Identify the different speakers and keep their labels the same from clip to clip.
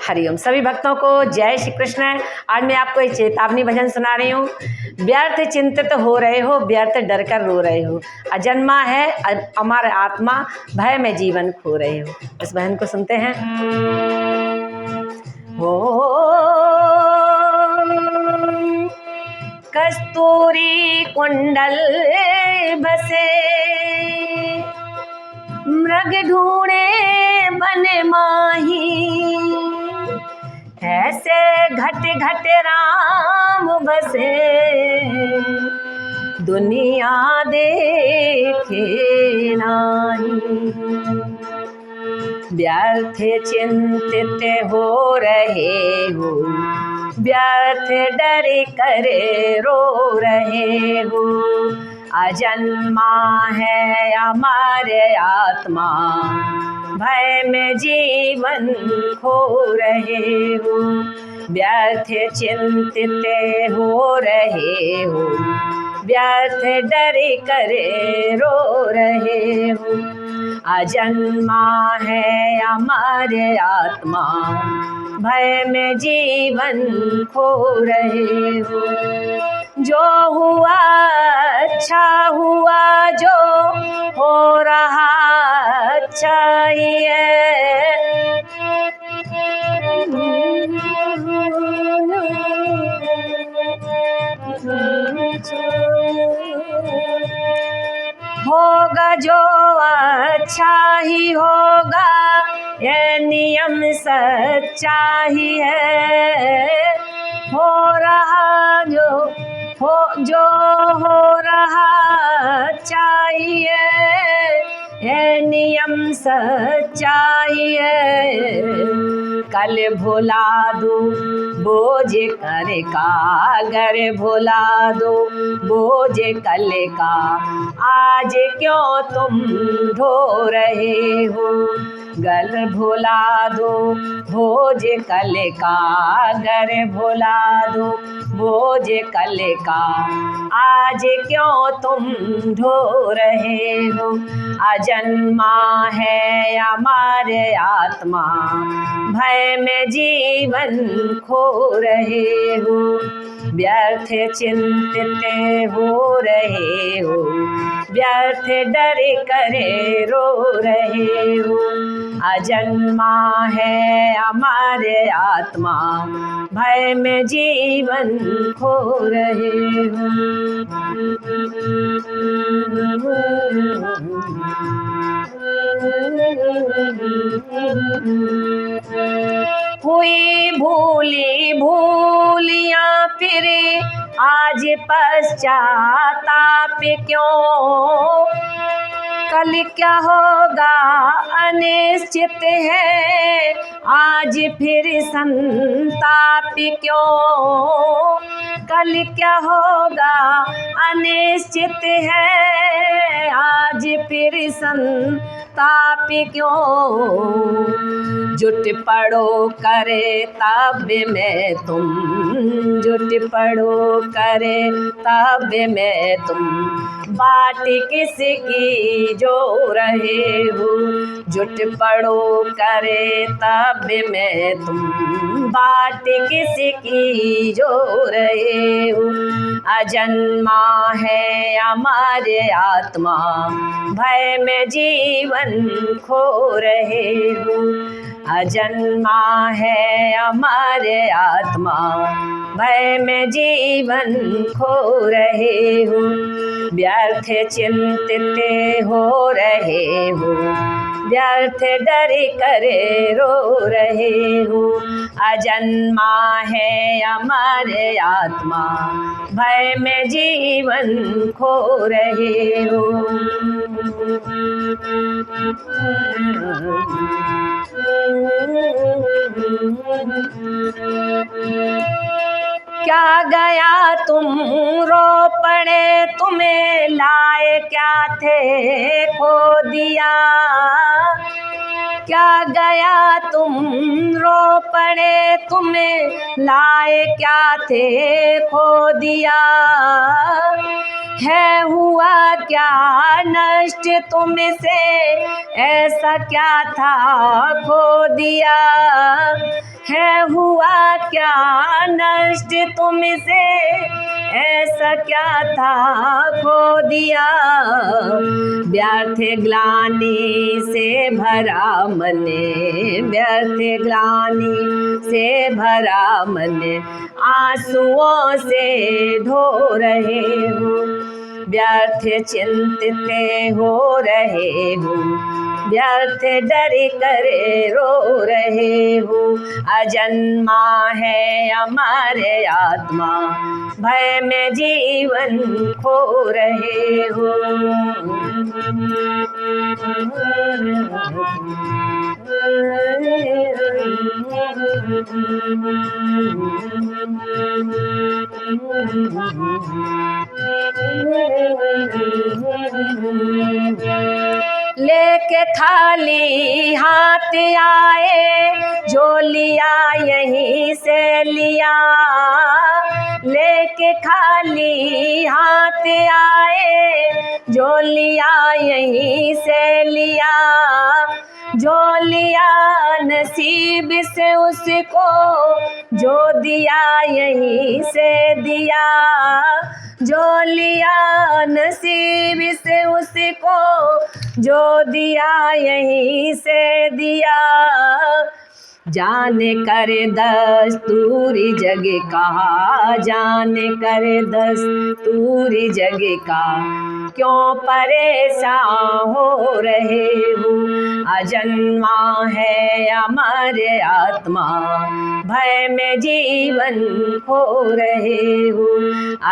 Speaker 1: हरिओम। सभी भक्तों को जय श्री कृष्ण। आज मैं आपको एक चेतावनी भजन सुना रही हूँ। व्यर्थ चिंतित हो रहे हो, व्यर्थ डर कर रो रहे हो, अजन्मा है अमर आत्मा, भय में जीवन खो रहे हो। इस भजन को सुनते हैं। हो कस्तूरी कुंडल बसे, मृग ढूंढे बन माही, ऐसे घट घट राम बसे, दुनिया देखे नाही। व्यर्थ चिंतित हो रहे हो, व्यर्थ डर करे रो रहे हो, अजन्मा है अमर आत्मा, भय में जीवन खो रहे हो। व्यर्थ चिंतित हो रहे हो, व्यर्थ डर करे रो रहे हो, अजन्मा है अमर आत्मा, भय में जीवन खो रहे हो। जो हुआ अच्छा हुआ, जो हो रहा अच्छा ही है, होगा जो अच्छा ही होगा, ये नियम सच्चा ही है। हो रहा जो हो रहा चाहिए, ये नियम सच्चाई है। कल भुला दो बोझ कर का, अगर भुला दो बोझ कल का, आज क्यों तुम ढो रहे हो। गल भुला दो बोझ कल का, अगर भुला दो बोझ कल का, आज क्यों तुम ढो रहे हो। अजन्मा है अमर आत्मा, भय में जीवन खो रहे हो। व्यर्थ चिंतित हो रहे हो, व्यर्थ डर करे रो रहे हो, अजन्मा है अमर आत्मा, भय में जीवन खो रहे हो। हुई भूली भूलियाँ फिर आज पश्चाताप क्यों, कल क्या होगा अनिश्चित है, आज फिर संताप क्यों। कल क्या होगा अनिश्चित है, आज फिर संताप क्यों। जुट पड़ो करे तब में तुम, जुट पड़ो करे तब में तुम, बाट किसकी जो रहे हो। जुट पड़ो करे तब में तुम, बाट किसकी जो रहे हो। अजन्मा है अमर आत्मा, भय में जीवन खो रहे हो। अजन्मा है अमर आत्मा, भय में जीवन खो रहे हो। व्यर्थ चिंतित हो रहे हो, व्यर्थ डर करे रो रहे हो। अजन्मा है अमर आत्मा, भय में जीवन खो रहे हो। क्या गया तुम रो पड़े, तुम्हें लाए क्या थे खो दिया। क्या गया तुम रो पड़े, तुम्हें लाए क्या थे खो दिया। है हुआ क्या नष्ट तुमसे, ऐसा क्या था खो दिया है, हुआ क्या नष्ट तुमसे, ऐसा क्या था खो दिया। व्यर्थ ग्लानि से भरा मने, व्यर्थ ग्लानि से भरा मने, आंसुओं से धो रहे हो। व्यर्थ चिंतित हो रहे हो, व्यर्थ डर कर रो रहे हो। अजन्मा है अमर आत्मा, भय में जीवन खो रहे हो। लेके खाली हाथ आए, जो लिया यहीं से लिया। लेके खाली हाथ आए, जो लिया यहीं से लिया। जो लिया नसीब से उसको, जो दिया यहीं से दिया। जो लिया नसीब से उसको, जो दिया यहीं से दिया। जाने कर दस्तूरी जग का, जाने कर दस्तूरी जग का, क्यों परेशान हो रहे हो। अजन्मा है अमर आत्मा, भय में जीवन खो रहे हो।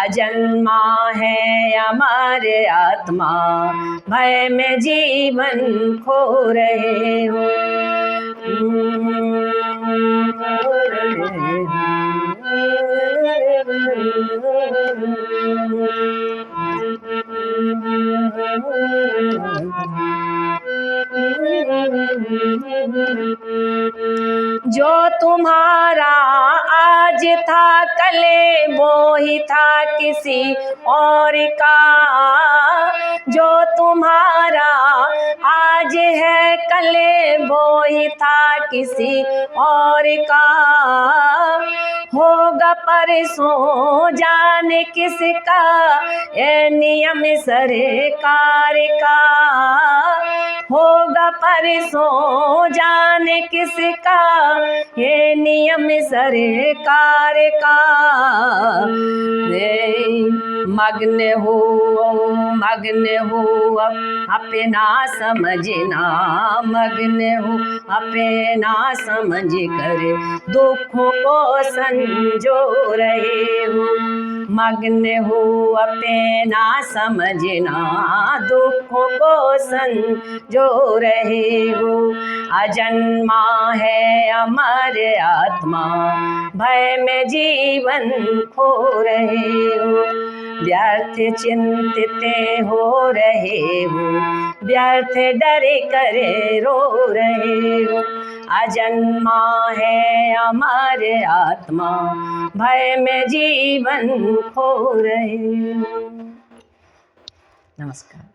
Speaker 1: अजन्मा है अमर आत्मा, भय में जीवन खो रहे हो। जो तुम्हारा आज था कले, वो ही था किसी और का। जो तुम्हारा आज है कले, वो ही था किसी और का। होगा परसों जाने किसका, ये नियम सरकार का। होगा परसों जाने किसका, ये नियम सरकार का। मग्न हो अपना समझना, मग्न हो अपना समझ कर दुखों को संजो रहे हो। मग्न हो अपना समझना, दुखों को संजो रहे हो। अजन्मा है अमर आत्मा, भय में जीवन खो रहे हो। व्यर्थ चिंतित हो रहे हो, व्यर्थ डर कर रो रहे हो। अजन्मा है अमर आत्मा, भय में जीवन खो रहे हो। नमस्कार।